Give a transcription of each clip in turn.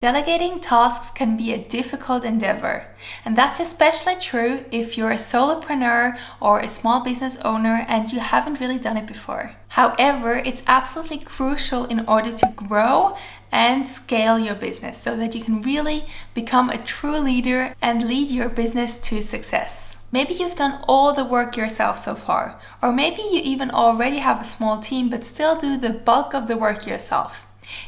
Delegating tasks can be a difficult endeavor, and that's especially true if you're a solopreneur or a small business owner and you haven't really done it before. However, it's absolutely crucial in order to grow and scale your business so that you can really become a true leader and lead your business to success. Maybe you've done all the work yourself so far, or maybe you even already have a small team but still do the bulk of the work yourself.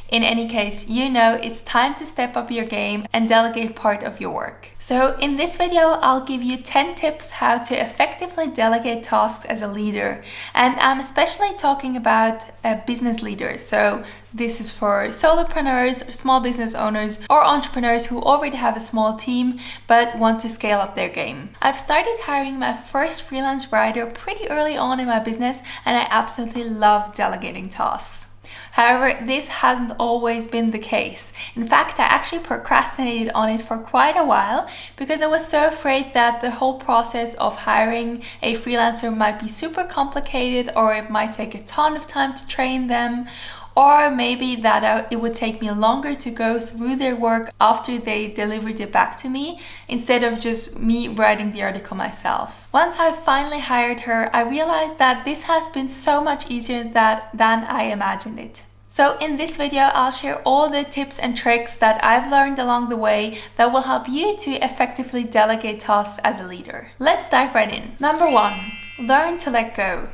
In any case, you know it's time to step up your game and delegate part of your work. So in this video, I'll give you 10 tips how to effectively delegate tasks as a leader. And I'm especially talking about business leaders. So this is for solopreneurs, small business owners, or entrepreneurs who already have a small team but want to scale up their game. I've started hiring my first freelance writer pretty early on in my business, and I absolutely love delegating tasks. However, this hasn't always been the case. In fact, I actually procrastinated on it for quite a while because I was so afraid that the whole process of hiring a freelancer might be super complicated, or it might take a ton of time to train them, or maybe that it would take me longer to go through their work after they delivered it back to me, instead of just me writing the article myself. Once I finally hired her, I realized that this has been so much easier than I imagined it. So in this video, I'll share all the tips and tricks that I've learned along the way that will help you to effectively delegate tasks as a leader. Let's dive right in. Number 1, learn to let go.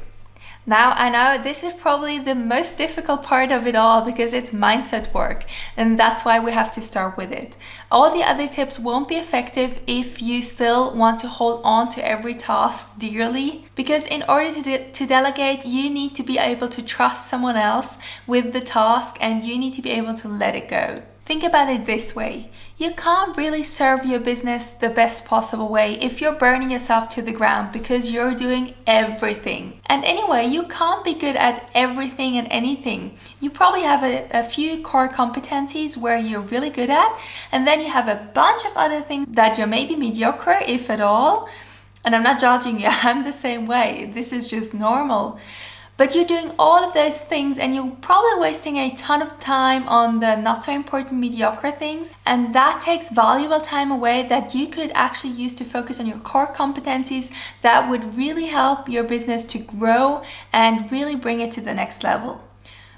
Now, I know this is probably the most difficult part of it all because it's mindset work, and that's why we have to start with it. All the other tips won't be effective if you still want to hold on to every task dearly, because in order to delegate, you need to be able to trust someone else with the task, and you need to be able to let it go. Think about it this way. You can't really serve your business the best possible way if you're burning yourself to the ground because you're doing everything. And anyway, you can't be good at everything and anything. You probably have a few core competencies where you're really good at, and then you have a bunch of other things that you're maybe mediocre, if at all. And I'm not judging you, I'm the same way. This is just normal. But you're doing all of those things and you're probably wasting a ton of time on the not so important mediocre things. And that takes valuable time away that you could actually use to focus on your core competencies that would really help your business to grow and really bring it to the next level.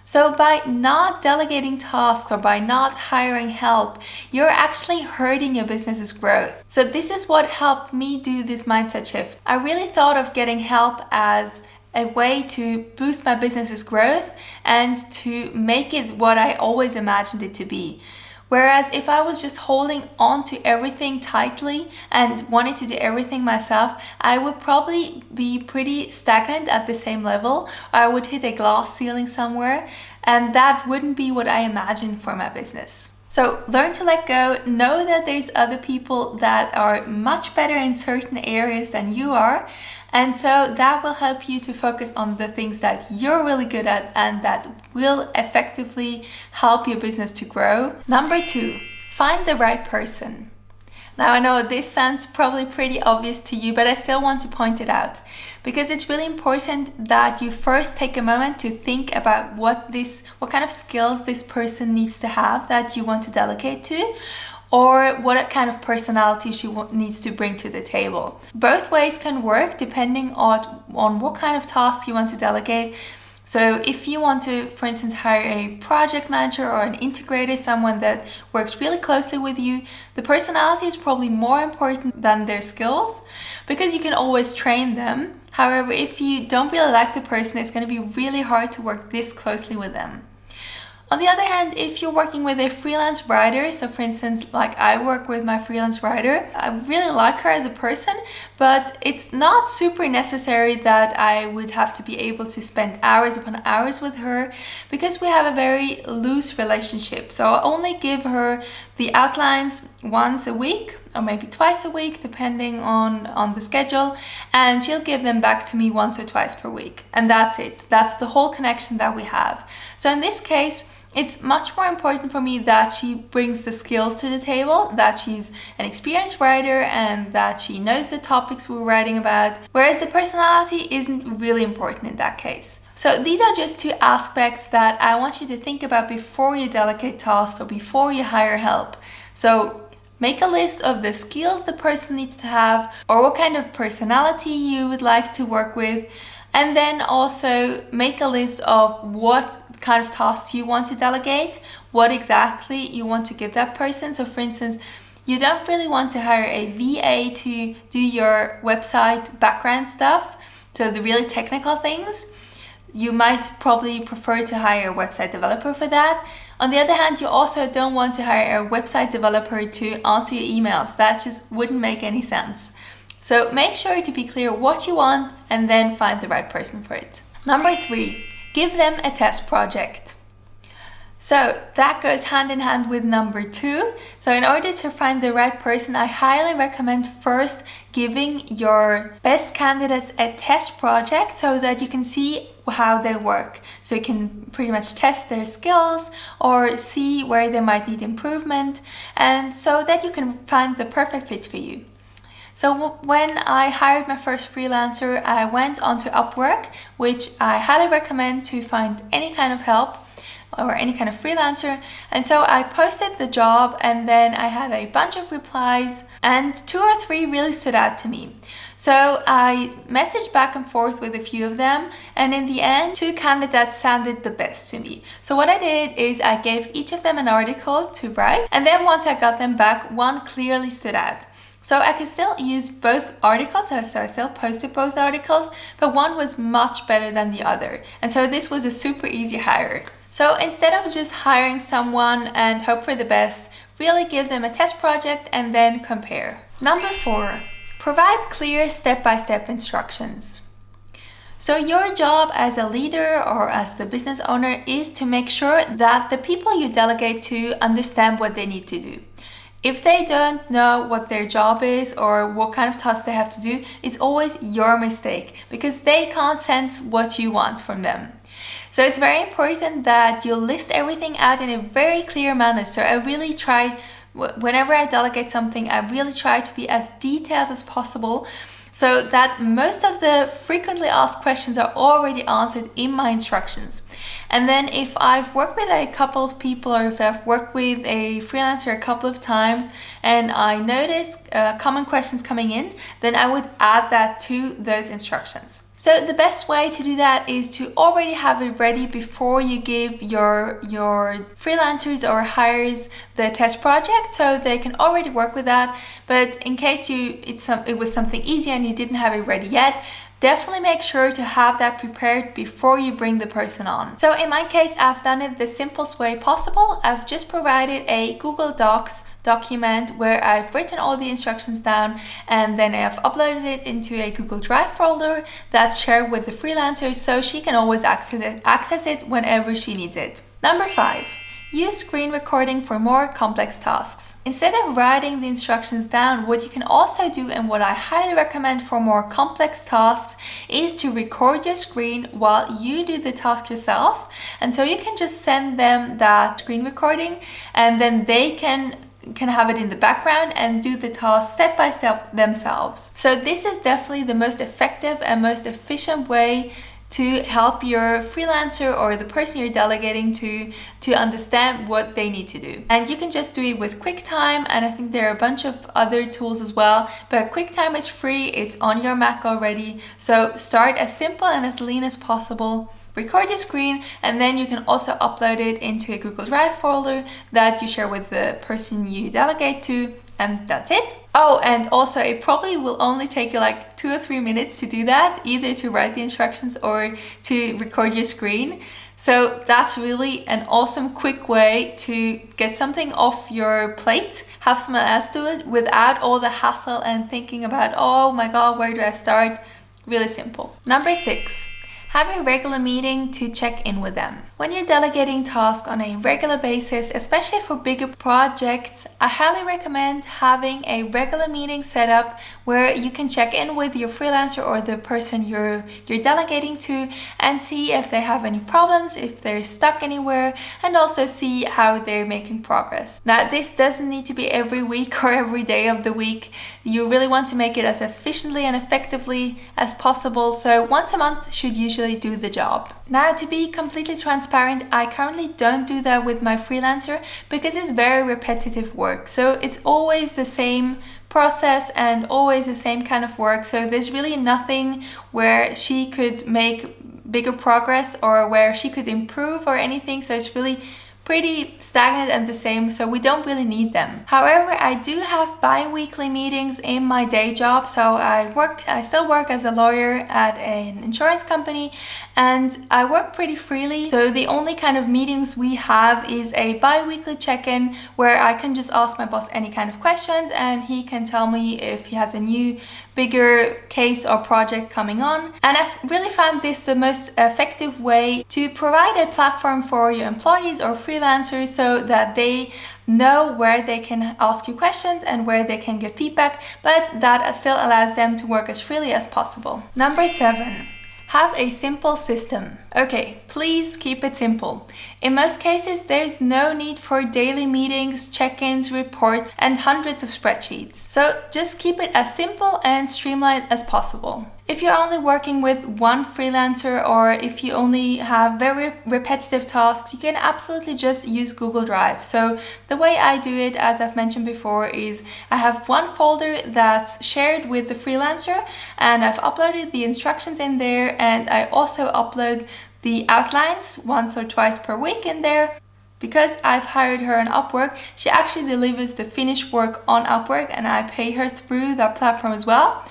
So by not delegating tasks or by not hiring help, you're actually hurting your business's growth. So this is what helped me do this mindset shift. I really thought of getting help as a way to boost my business's growth and to make it what I always imagined it to be. Whereas if I was just holding on to everything tightly and wanted to do everything myself, I would probably be pretty stagnant at the same level, or I would hit a glass ceiling somewhere, and that wouldn't be what I imagined for my business. So learn to let go, know that there's other people that are much better in certain areas than you are, and so that will help you to focus on the things that you're really good at and that will effectively help your business to grow. Number 2, find the right person. Now, I know this sounds probably pretty obvious to you, but I still want to point it out because it's really important that you first take a moment to think about what kind of skills this person needs to have that you want to delegate to, or what kind of personality she needs to bring to the table. Both ways can work depending on what kind of tasks you want to delegate. So if you want to, for instance, hire a project manager or an integrator, someone that works really closely with you, the personality is probably more important than their skills because you can always train them. However, if you don't really like the person, it's going to be really hard to work this closely with them. On the other hand, if you're working with a freelance writer, so for instance, like I work with my freelance writer, I really like her as a person, but it's not super necessary that I would have to be able to spend hours upon hours with her because we have a very loose relationship. So I only give her the outlines once a week or maybe twice a week, depending on the schedule, and she'll give them back to me once or twice per week. And that's it. That's the whole connection that we have. So in this case, it's much more important for me that she brings the skills to the table, that she's an experienced writer and that she knows the topics we're writing about, whereas the personality isn't really important in that case. So these are just two aspects that I want you to think about before you delegate tasks or before you hire help. So make a list of the skills the person needs to have or what kind of personality you would like to work with. And then also make a list of what kind of tasks you want to delegate, what exactly you want to give that person. So for instance, you don't really want to hire a VA to do your website background stuff, so the really technical things. You might probably prefer to hire a website developer for that. On the other hand, you also don't want to hire a website developer to answer your emails. That just wouldn't make any sense. So make sure to be clear what you want and then find the right person for it. Number 3, give them a test project. So that goes hand in hand with number 2. So in order to find the right person, I highly recommend first giving your best candidates a test project so that you can see how they work. So you can pretty much test their skills or see where they might need improvement, and so that you can find the perfect fit for you. So when I hired my first freelancer, I went onto Upwork, which I highly recommend to find any kind of help or any kind of freelancer. And so I posted the job, and then I had a bunch of replies, and 2 or 3 really stood out to me. So I messaged back and forth with a few of them, and in the end 2 candidates sounded the best to me. So what I did is I gave each of them an article to write, and then once I got them back, one clearly stood out. So I could still use both articles, so I still posted both articles, but one was much better than the other. And so this was a super easy hire. So instead of just hiring someone and hope for the best, really give them a test project and then compare. Number 4, provide clear step-by-step instructions. So your job as a leader or as the business owner is to make sure that the people you delegate to understand what they need to do. If they don't know what their job is or what kind of tasks they have to do, it's always your mistake because they can't sense what you want from them. So it's very important that you list everything out in a very clear manner. So I really try, whenever I delegate something, I really try to be as detailed as possible so that most of the frequently asked questions are already answered in my instructions. And then if I've worked with a couple of people or if I've worked with a freelancer a couple of times and I notice common questions coming in, then I would add that to those instructions. So the best way to do that is to already have it ready before you give your freelancers or hires the test project, so they can already work with that. But in case it was something easy and you didn't have it ready yet, definitely make sure to have that prepared before you bring the person on. So in my case, I've done it the simplest way possible. I've just provided a Google Docs document where I've written all the instructions down, and then I've uploaded it into a Google Drive folder that's shared with the freelancer so she can always access it whenever she needs it. Number 5, use screen recording for more complex tasks. Instead of writing the instructions down, what you can also do, and what I highly recommend for more complex tasks, is to record your screen while you do the task yourself. And so you can just send them that screen recording, and then they can have it in the background and do the task step by step themselves. So this is definitely the most effective and most efficient way to help your freelancer or the person you're delegating to understand what they need to do. And you can just do it with QuickTime, and I think there are a bunch of other tools as well, but QuickTime is free, it's on your Mac already, so start as simple and as lean as possible. Record your screen, and then you can also upload it into a Google Drive folder that you share with the person you delegate to, and that's it. Oh, and also it probably will only take you like 2 or 3 minutes to do that, either to write the instructions or to record your screen. So that's really an awesome quick way to get something off your plate, have someone else do it without all the hassle and thinking about, oh my god, where do I start? Really simple. Number 6. Have a regular meeting to check in with them. When you're delegating tasks on a regular basis, especially for bigger projects, I highly recommend having a regular meeting set up where you can check in with your freelancer or the person you're delegating to and see if they have any problems, if they're stuck anywhere, and also see how they're making progress. Now, this doesn't need to be every week or every day of the week. You really want to make it as efficiently and effectively as possible, so once a month should usually usually do the job. Now, to be completely transparent, I currently don't do that with my freelancer because it's very repetitive work. So it's always the same process and always the same kind of work. So there's really nothing where she could make bigger progress or where she could improve or anything. So it's really pretty stagnant and the same, so we don't really need them. However, I do have bi-weekly meetings in my day job. So I still work as a lawyer at an insurance company, and I work pretty freely. So the only kind of meetings we have is a bi-weekly check-in where I can just ask my boss any kind of questions and he can tell me if he has a new bigger case or project coming on. And I've really found this the most effective way to provide a platform for your employees or freelancers so that they know where they can ask you questions and where they can get feedback, but that still allows them to work as freely as possible. Number 7. Have a simple system. Okay, please keep it simple. In most cases, there's no need for daily meetings, check-ins, reports, and hundreds of spreadsheets. So just keep it as simple and streamlined as possible. If you're only working with one freelancer or if you only have very repetitive tasks, you can absolutely just use Google Drive. So the way I do it, as I've mentioned before, is I have one folder that's shared with the freelancer and I've uploaded the instructions in there, and I also upload the outlines once or twice per week in there. Because I've hired her on Upwork, she actually delivers the finished work on Upwork and I pay her through that platform as well.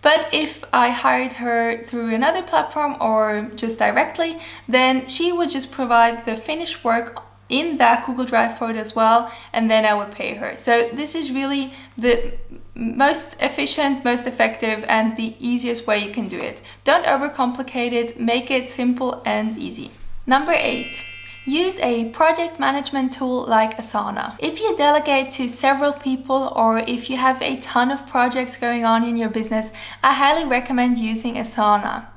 But if I hired her through another platform or just directly, then she would just provide the finished work in that Google Drive folder as well, and then I would pay her. So this is really the most efficient, most effective, and the easiest way you can do it. Don't overcomplicate it, make it simple and easy. Number 8. Use a project management tool like Asana. If you delegate to several people or if you have a ton of projects going on in your business, I highly recommend using Asana.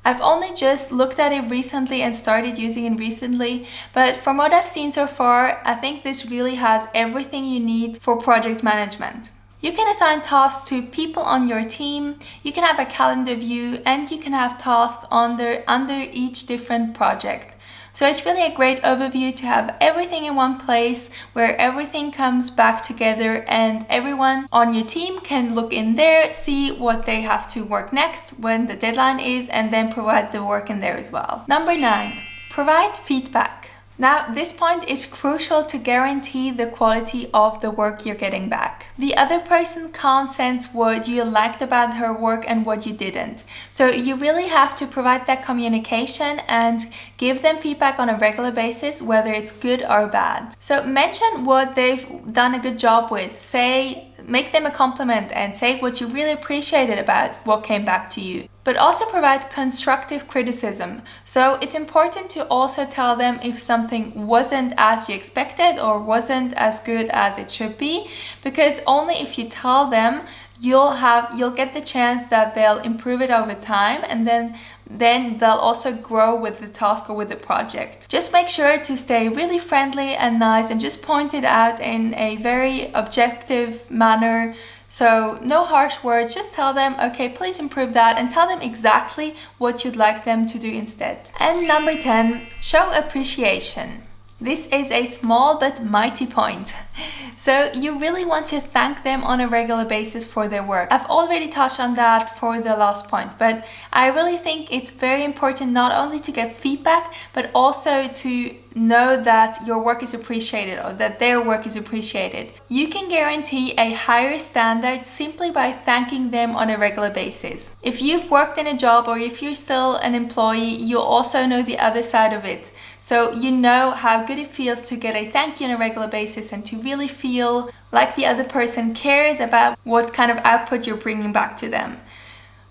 I've only just looked at it recently and started using it recently, but from what I've seen so far, I think this really has everything you need for project management. You can assign tasks to people on your team, you can have a calendar view, and you can have tasks under each different project. So it's really a great overview to have everything in one place where everything comes back together and everyone on your team can look in there, see what they have to work next when the deadline is, and then provide the work in there as well. Number 9, provide feedback. Now, this point is crucial to guarantee the quality of the work you're getting back. The other person can't sense what you liked about her work and what you didn't. So you really have to provide that communication and give them feedback on a regular basis, whether it's good or bad. So mention what they've done a good job with. Make them a compliment and say what you really appreciated about what came back to you. But also provide constructive criticism. So it's important to also tell them if something wasn't as you expected or wasn't as good as it should be, because only if you tell them, you'll get the chance that they'll improve it over time, and then they'll also grow with the task or with the project. Just make sure to stay really friendly and nice and just point it out in a very objective manner. So no harsh words, just tell them, okay, please improve that, and tell them exactly what you'd like them to do instead. And number 10, show appreciation. This is a small but mighty point. So you really want to thank them on a regular basis for their work. I've already touched on that for the last point, but I really think it's very important not only to get feedback, but also to know that your work is appreciated or that their work is appreciated. You can guarantee a higher standard simply by thanking them on a regular basis. If you've worked in a job or if you're still an employee, you also know the other side of it. So you know how good it feels to get a thank you on a regular basis and to really feel like the other person cares about what kind of output you're bringing back to them.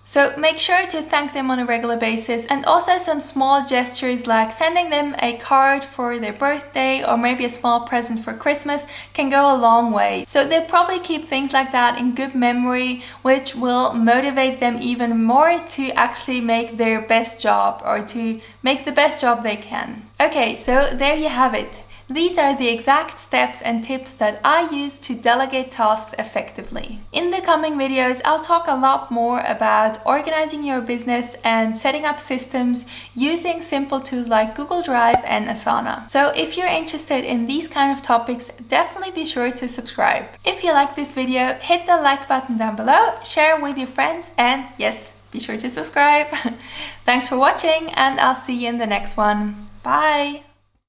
So make sure to thank them on a regular basis, and also some small gestures like sending them a card for their birthday or maybe a small present for Christmas can go a long way. So they'll probably keep things like that in good memory, which will motivate them even more to actually make their best job or to make the best job they can. Okay, so there you have it. These are the exact steps and tips that I use to delegate tasks effectively. In the coming videos, I'll talk a lot more about organizing your business and setting up systems using simple tools like Google Drive and Asana. So if you're interested in these kind of topics, definitely be sure to subscribe. If you like this video, hit the like button down below, share with your friends, and yes, be sure to subscribe. Thanks for watching, and I'll see you in the next one. Bye!